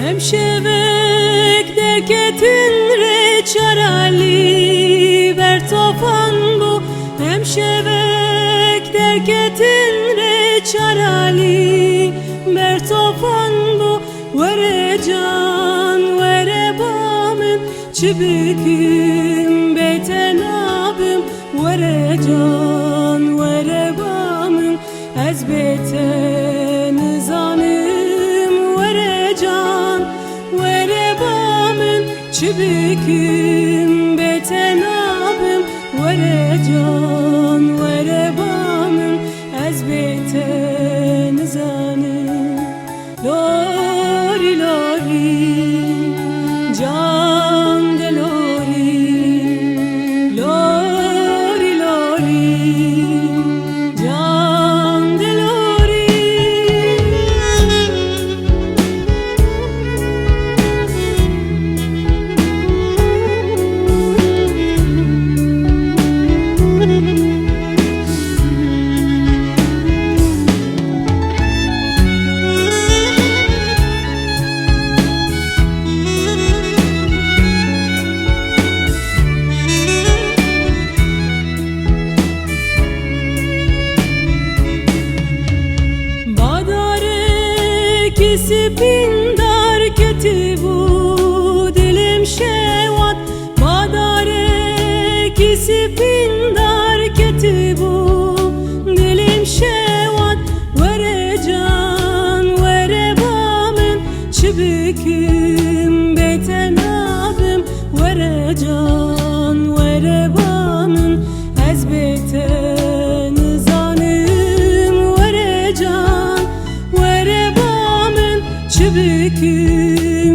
Hemşevek derketin reçarali ver tofan bu. Hemşevek derketin reçarali ver tofan bu. Vere can vere bamın çıbıkım beyten abim. Vere can vere bamın ez beyten zanım. Vere can vere bamın çıbıkım beyten abim. Vere can vere bamın ez beyten zanım. Lori lori can de lori. Lori lori can de lori. Kisipindar ketibu dilim şevat. Badare kisipindar ketibu dilim şevat. Vere can vere bamın çıbıkım beyten abim. Vere can vere bamın ez beyten zanım. Vere can vere bamın çıbıkım